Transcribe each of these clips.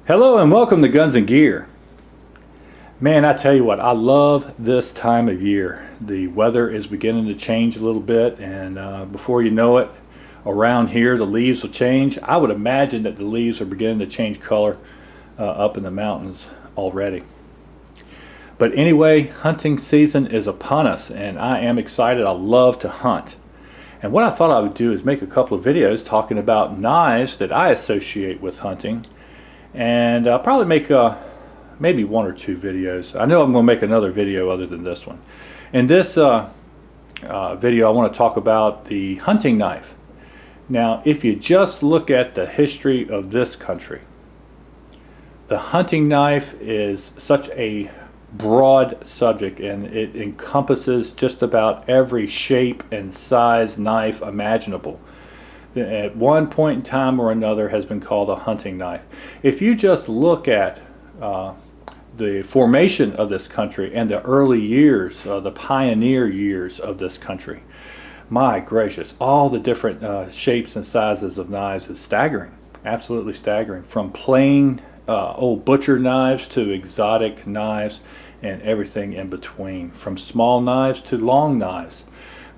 Hello and welcome to Guns and Gear. Man, I tell you what, I love this time of year. The weather is beginning to change a little bit, and before you know it, around here the leaves will change. I would imagine that the leaves are beginning to change color up in the mountains already. But anyway, hunting season is upon us, and I am excited. I love to hunt. And what I thought I would do is make a couple of videos talking about knives that I associate with hunting. And I'll probably make maybe one or two videos. I know I'm going to make another video other than this one. In this video I want to talk about the hunting knife. Now if you just look at the history of this country, the hunting knife is such a broad subject, and it encompasses just about every shape and size knife imaginable. At one point in time or another has been called a hunting knife. If you just look at the formation of this country and the early years, the pioneer years of this country, my gracious, all the different shapes and sizes of knives is staggering, absolutely staggering, from plain old butcher knives to exotic knives and everything in between, from small knives to long knives.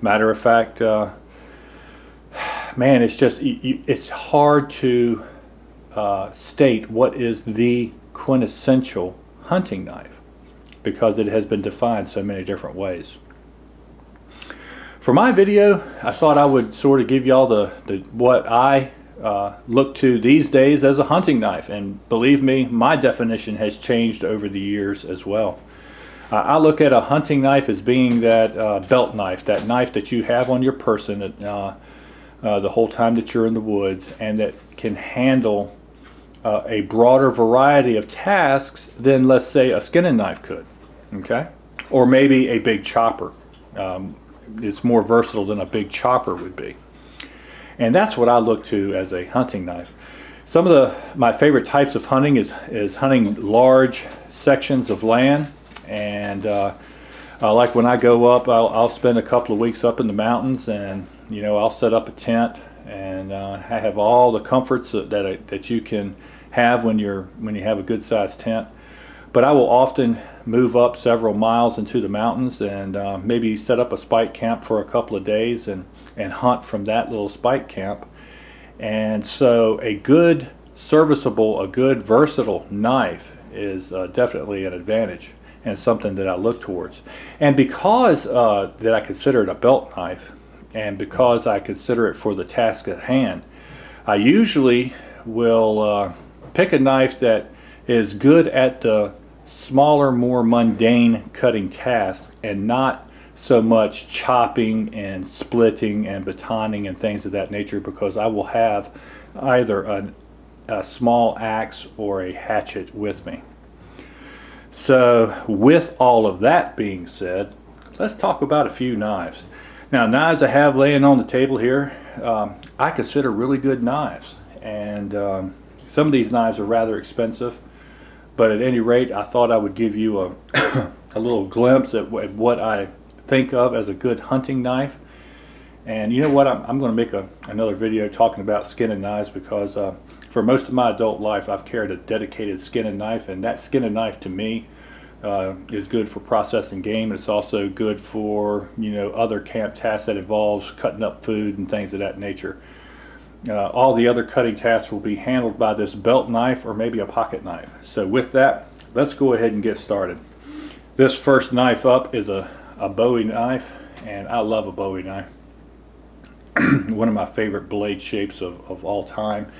Matter of fact, man, it's just, it's hard to state what is the quintessential hunting knife, because it has been defined so many different ways. For my video, I thought I would sort of give y'all the what I look to these days as a hunting knife, and believe me, my definition has changed over the years as well. I look at a hunting knife as being that belt knife, that knife that you have on your person the whole time that you're in the woods, and that can handle a broader variety of tasks than, let's say, a skinning knife could, okay? Or maybe a big chopper. It's more versatile than a big chopper would be. And that's what I look to as a hunting knife. Some of my favorite types of hunting is hunting large sections of land, and like when I go up, I'll spend a couple of weeks up in the mountains, and you know, I'll set up a tent, and I have all the comforts that you can have when you have a good sized tent. But I will often move up several miles into the mountains and maybe set up a spike camp for a couple of days and hunt from that little spike camp. And so a good serviceable, a good versatile knife is definitely an advantage and something that I look towards. And because that I consider it a belt knife, and because I consider it for the task at hand, I usually will pick a knife that is good at the smaller, more mundane cutting tasks, and not so much chopping and splitting and batoning and things of that nature, because I will have either a small axe or a hatchet with me. So with all of that being said, let's talk about a few knives. Now, knives I have laying on the table here, I consider really good knives, and some of these knives are rather expensive, but at any rate, I thought I would give you a, a little glimpse at what I think of as a good hunting knife. And you know what, I'm going to make another video talking about skinning knives, because for most of my adult life I've carried a dedicated skinning knife, and that skinning knife to me is good for processing game. It's also good for, you know, other camp tasks that involves cutting up food and things of that nature. All the other cutting tasks will be handled by this belt knife or maybe a pocket knife. So with that, let's go ahead and get started. This first knife up is a Bowie knife, and I love a Bowie knife. One of my favorite blade shapes of all time,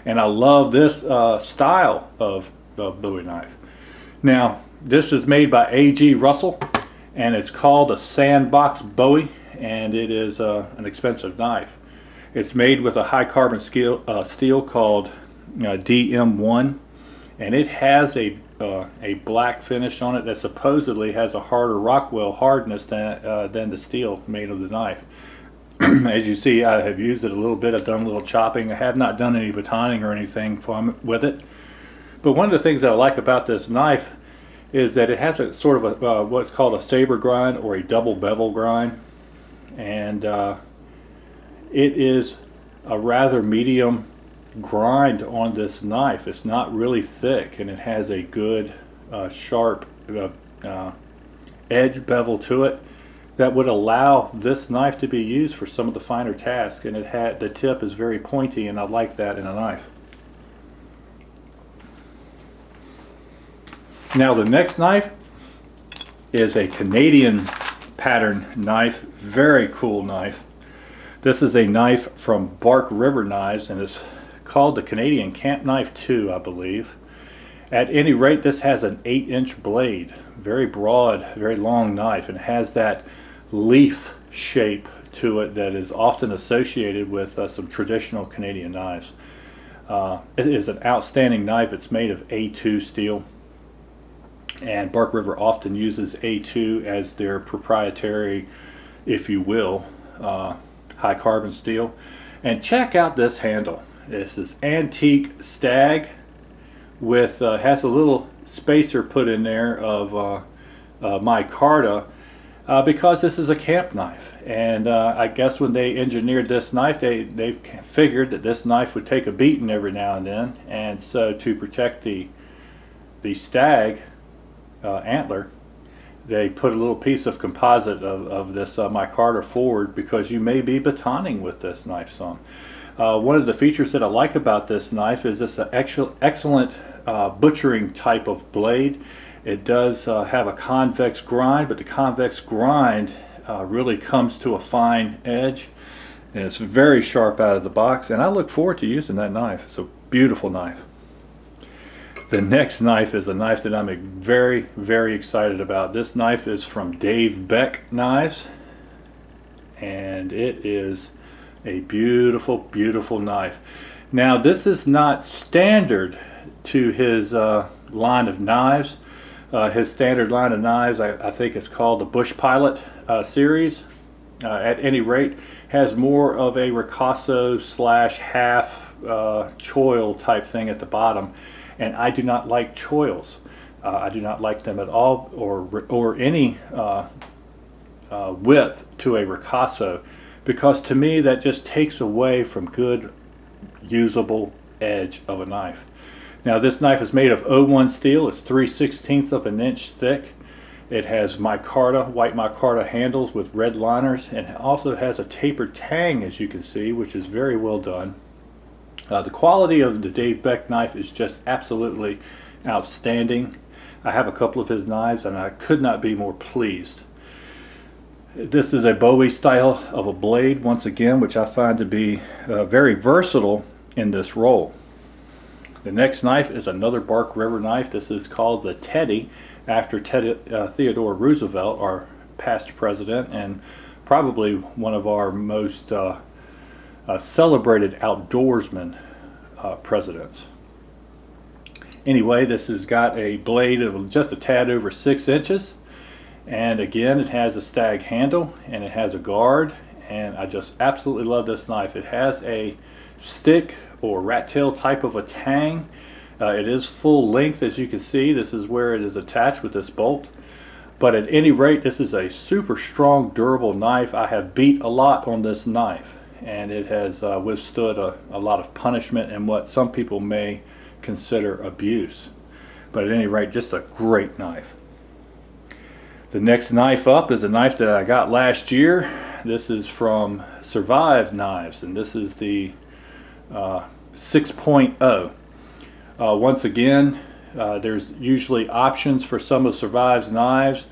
and I love this style of Bowie knife. Now, this is made by A.G. Russell, and it's called a Sandbox Bowie, and it is an expensive knife. It's made with a high carbon steel called DM1, and it has a black finish on it that supposedly has a harder Rockwell hardness than the steel made of the knife. As you see, I have used it a little bit. I've done a little chopping. I have not done any batoning or anything with it. But one of the things that I like about this knife is that it has a sort of a what's called a saber grind or a double bevel grind, and it is a rather medium grind on this knife. It's not really thick, and it has a good sharp edge bevel to it that would allow this knife to be used for some of the finer tasks, and the tip is very pointy, and I like that in a knife. Now the next knife is a Canadian pattern knife, very cool knife. This is a knife from Burke River Knives, and it's called the Canadian Camp Knife 2, I believe. At any rate, this has an 8-inch blade, very broad, very long knife, and it has that leaf shape to it that is often associated with some traditional Canadian knives. It is an outstanding knife. It's made of A2 steel, and Burke River often uses A2 as their proprietary, if you will, high carbon steel. And check out this handle. This is antique stag with has a little spacer put in there of micarta because this is a camp knife, and I guess when they engineered this knife, they figured that this knife would take a beating every now and then, and so to protect the stag antler, they put a little piece of composite of this micarta forward, because you may be batoning with this knife some. One of the features that I like about this knife is this excellent butchering type of blade. It does have a convex grind, but the convex grind really comes to a fine edge, and it's very sharp out of the box, and I look forward to using that knife. It's a beautiful knife. The next knife is a knife that I'm very, very excited about. This knife is from Beck Knives, and it is a beautiful, beautiful knife. Now, this is not standard to his line of knives. His standard line of knives, I think it's called the Bush Pilot series. At any rate, has more of a ricasso / half choil type thing at the bottom, and I do not like choils. I do not like them at all, or any width to a ricasso, because to me that just takes away from good usable edge of a knife. Now, this knife is made of O1 steel. It's 3/16 of an inch thick. It has micarta, white micarta handles with red liners, and it also has a tapered tang, as you can see, which is very well done. The quality of the Beck knife is just absolutely outstanding. I have a couple of his knives, and I could not be more pleased. This is a Bowie style of a blade, once again, which I find to be very versatile in this role. The next knife is another Burke River knife. This is called the Teddy, after Theodore Roosevelt, our past president, and probably one of our most celebrated outdoorsman presidents. Anyway, this has got a blade of just a tad over 6 inches, and again, it has a stag handle, and it has a guard, and I just absolutely love this knife. It has a stick or rat tail type of a tang. It is full length, as you can see. This is where it is attached with this bolt. But at any rate, this is a super strong, durable knife. I have beat a lot on this knife, and it has withstood a lot of punishment and what some people may consider abuse. But at any rate, just a great knife. The next knife up is a knife that I got last year. This is from Survive Knives, and this is the 6.0. Once again, there's usually options for some of Survive's knives,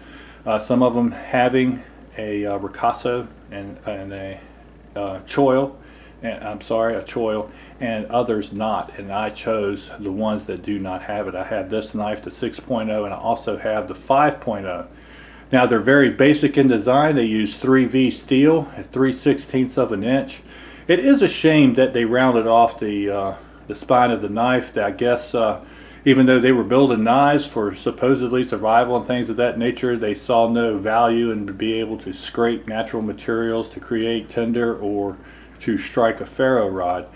some of them having a ricasso and a choil, a choil, and others not, and I chose the ones that do not have it. I have this knife, the 6.0, and I also have the 5.0. Now, they're very basic in design. They use 3V steel at 3/16 of an inch. It is a shame that they rounded off the spine of the knife. I guess even though they were building knives for supposedly survival and things of that nature, they saw no value in being able to scrape natural materials to create tinder or to strike a ferro rod.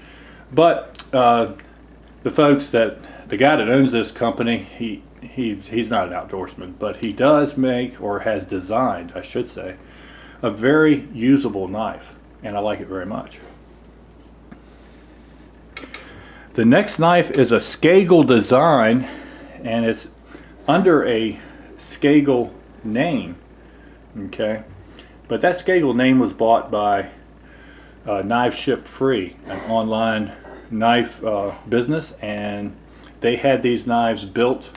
But the guy that owns this company, he's not an outdoorsman, but he does make, or has designed, I should say, a very usable knife, and I like it very much. The next knife is a Skagle Design, and it's under a Skagle name. Okay, but that Skagle name was bought by Knife Ship Free, an online knife business, and they had these knives built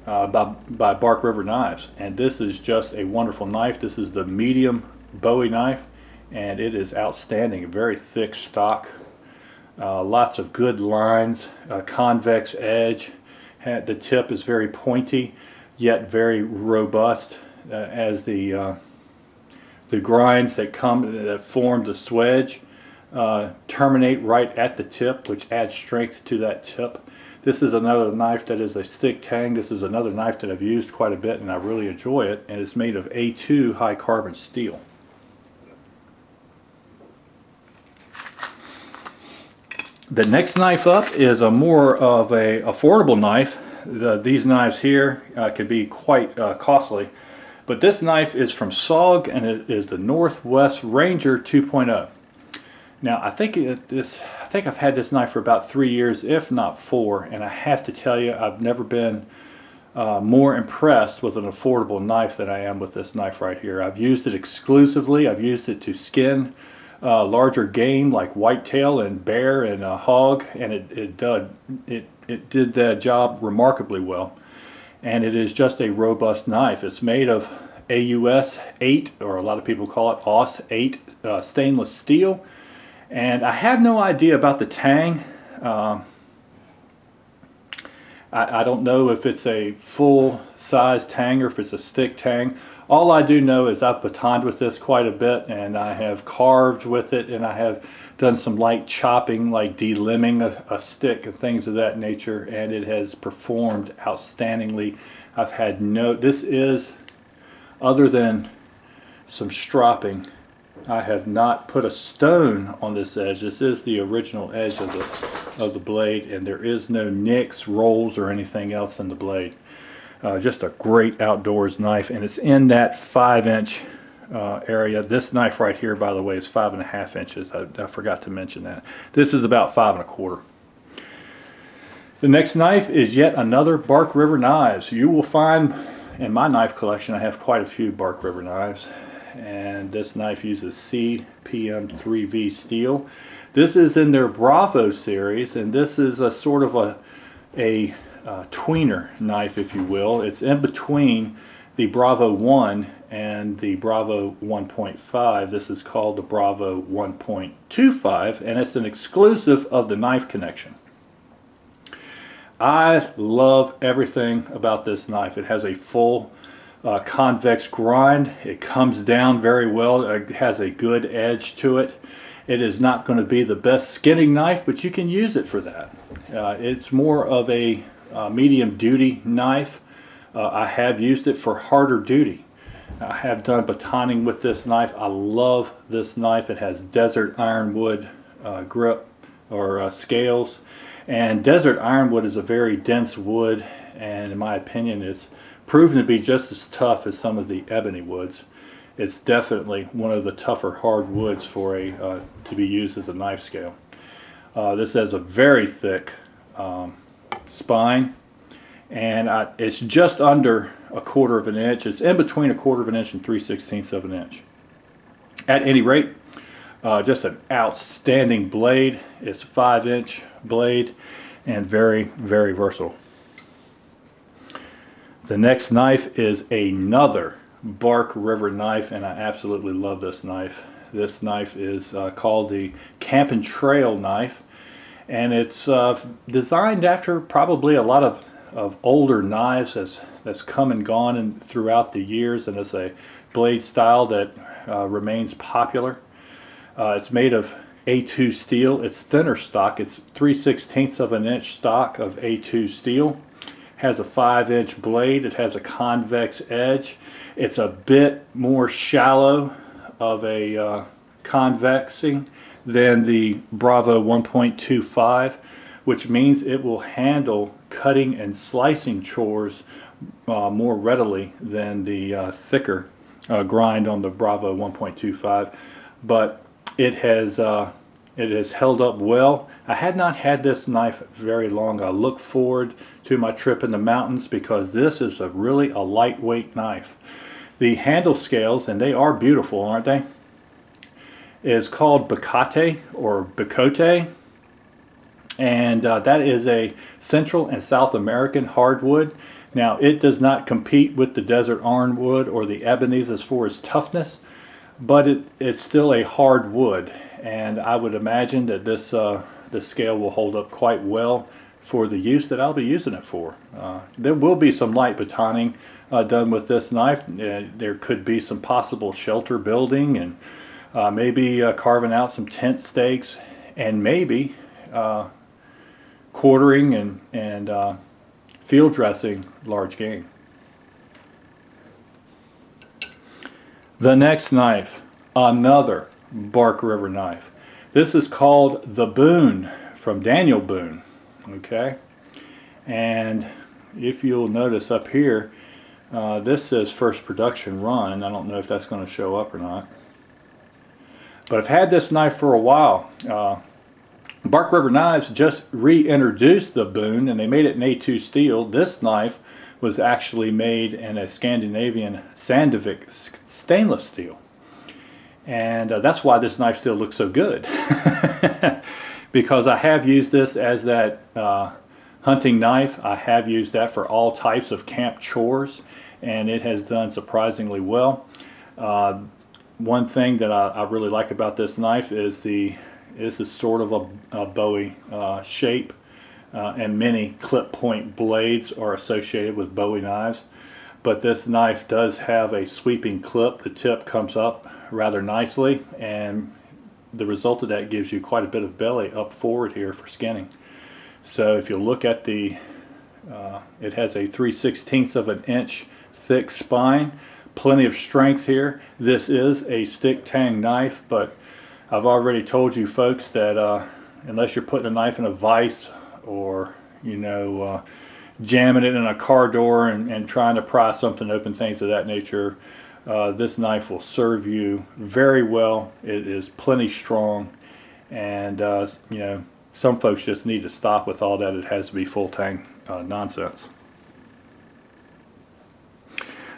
by Bark River Knives, and this is just a wonderful knife. This is the medium Bowie knife, and it is outstanding. Very thick stock, lots of good lines, convex edge. The tip is very pointy yet very robust, as the grinds that form the swedge terminate right at the tip, which adds strength to that tip. This is another knife that is a stick tang. This is another knife that I've used quite a bit and I really enjoy it, and it's made of A2 high carbon steel. The next knife up is a more of a affordable knife. These knives here can be quite costly, but this knife is from SOG, and it is the Northwest Ranger 2.0. Now I think I've had this knife for about 3 years, if not 4, and I have to tell you, I've never been more impressed with an affordable knife than I am with this knife right here. I've used it exclusively. I've used it to skin larger game like whitetail and bear and hog, and it did that job remarkably well. And it is just a robust knife. It's made of AUS 8, or a lot of people call it AUS 8 stainless steel. And I have no idea about the tang. I don't know if it's a full size tang or if it's a stick tang. All I do know is I've batoned with this quite a bit, and I have carved with it, and I have done some light chopping, like delimbing a stick and things of that nature, and it has performed outstandingly. I've had this is, other than some stropping, I have not put a stone on this edge. This is the original edge of the blade, and there is no nicks, rolls, or anything else in the blade. Just a great outdoors knife, and it's in that 5-inch area. This knife right here, by the way, is 5.5 inches. I forgot to mention that. This is about 5 1/4. The next knife is yet another Bark River Knives. You will find in my knife collection, I have quite a few Bark River knives, and this knife uses CPM3V steel. This is in their Bravo series, and this is a sort of a tweener knife, if you will. It's in between the Bravo 1 and the Bravo 1.5. This is called the Bravo 1.25, and it's an exclusive of the Knife Connection. I love everything about this knife. It has a full convex grind. It comes down very well. It has a good edge to it. It is not going to be the best skinning knife, but you can use it for that. It's more of a medium duty knife. I have used it for harder duty. I have done batoning with this knife. I love this knife. It has desert ironwood grip or scales, and desert ironwood is a very dense wood, and in my opinion it's proven to be just as tough as some of the ebony woods. It's definitely one of the tougher hard woods for to be used as a knife scale. This has a very thick spine, and it's just under 1/4 of an inch. It's in between 1/4 of an inch and 3/16 of an inch. At any rate, just an outstanding blade. It's a 5-inch blade and very, very versatile. The next knife is another Bark River knife, and I absolutely love this knife. This knife is called the Camp and Trail knife, and it's designed after probably a lot of older knives that's come and gone and throughout the years, and it's a blade style that remains popular. It's made of A2 steel. It's thinner stock. It's 3/16 of an inch stock of A2 steel. Has a 5-inch blade. It has a convex edge. It's a bit more shallow of a convexing than the Bravo 1.25, which means it will handle cutting and slicing chores more readily than the thicker grind on the Bravo 1.25. But it has It has held up well. I had not had this knife very long. I look forward to my trip in the mountains because this is really a lightweight knife. The handle scales, and they are beautiful, aren't they, is called Beck or Becote, and that is a Central and South American hardwood. Now, it does not compete with the desert ironwood or the ebonies as far as toughness, but it's still a hard wood, and I would imagine that this scale will hold up quite well for the use that I'll be using it for. There will be some light batoning done with this knife. There could be some possible shelter building, and maybe carving out some tent stakes, and maybe quartering and field dressing large game. The next knife, another Bark River knife. This is called the Boon from Daniel Boon. Okay, and if you'll notice up here, this says first production run. I don't know if that's going to show up or not, but I've had this knife for a while. Bark River Knives just reintroduced the Boon, and they made it in A2 steel. This knife was actually made in a Scandinavian Sandvik stainless steel, and that's why this knife still looks so good. Because I have used this as that hunting knife. I have used that for all types of camp chores, and it has done surprisingly well. One thing that I really like about this knife is this is sort of a Bowie shape, and many clip point blades are associated with Bowie knives. But this knife does have a sweeping clip. The tip comes up rather nicely, and the result of that gives you quite a bit of belly up forward here for skinning. So if you look at it has a 3/16 of an inch thick spine, plenty of strength here. This is a stick tang knife, but I've already told you folks that unless you're putting a knife in a vise, or jamming it in a car door and trying to pry something open, things of that nature, this knife will serve you very well. It is plenty strong, and some folks just need to stop with all that it has to be full tang nonsense.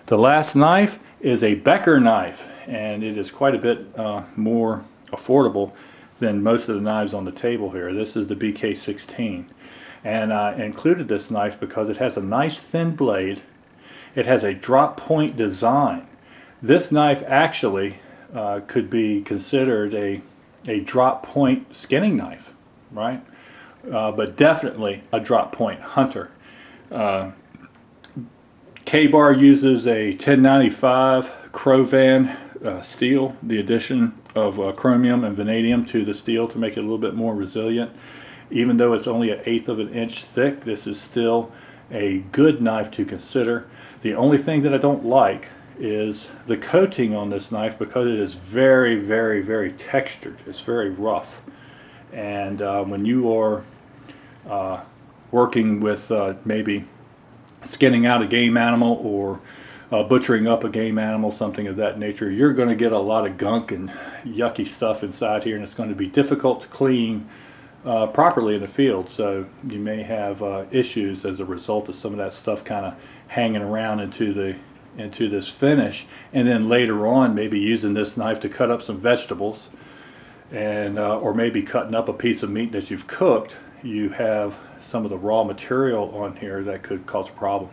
The last knife is a Becker knife, and it is quite a bit more affordable than most of the knives on the table here. This is the BK16, and I included this knife because it has a nice thin blade. It has a drop point design. This knife actually could be considered a drop point skinning knife, right? But definitely a drop point hunter. K-Bar uses a 1095 Crovan steel, the addition of chromium and vanadium to the steel to make it a little bit more resilient. Even though it's only 1/8 of an inch thick, this is still a good knife to consider. The only thing that I don't like is the coating on this knife, because it is very, very, very textured. It's very rough, and when you are working with maybe skinning out a game animal or butchering up a game animal, something of that nature, you're going to get a lot of gunk and yucky stuff inside here, and it's going to be difficult to clean properly in the field. So you may have issues as a result of some of that stuff kind of hanging around into this finish, and then later on maybe using this knife to cut up some vegetables, and or maybe cutting up a piece of meat that you've cooked. You have some of the raw material on here that could cause a problem.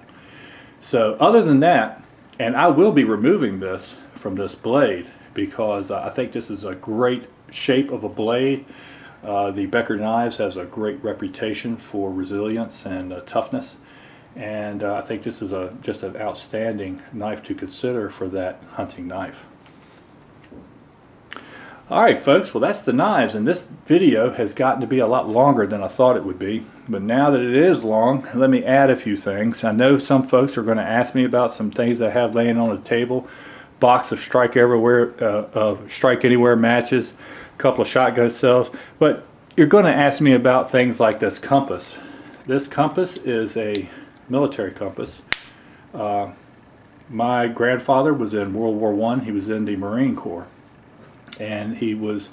So other than that, and I will be removing this from this blade because I think this is a great shape of a blade. The Becker Knives has a great reputation for resilience and toughness, and I think this is just an outstanding knife to consider for that hunting knife. Alright folks, well that's the knives, and this video has gotten to be a lot longer than I thought it would be. But now that it is long, let me add a few things. I know some folks are going to ask me about some things I have laying on the table. Box of Strike Anywhere matches, a couple of shotgun cells. But you're going to ask me about things like this compass. This compass is a military compass. My grandfather was in World War I. He was in the Marine Corps. And he was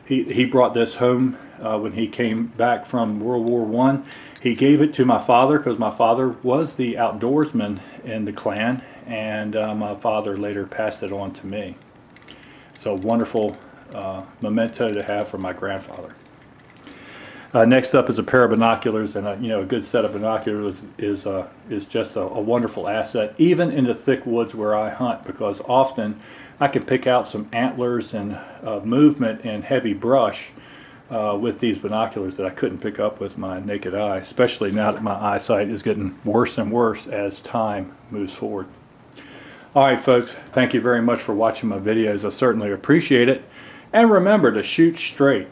He brought this home when he came back from World War I. He gave it to my father because my father was the outdoorsman in the clan, and my father later passed it on to me. So wonderful memento to have from my grandfather. Next up is a pair of binoculars, and a good set of binoculars is just a wonderful asset, even in the thick woods where I hunt, because often I can pick out some antlers and movement in heavy brush with these binoculars that I couldn't pick up with my naked eye, especially now that my eyesight is getting worse and worse as time moves forward. All right, folks, thank you very much for watching my videos. I certainly appreciate it. And remember to shoot straight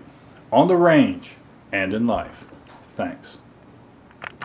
on the range and in life. Thanks.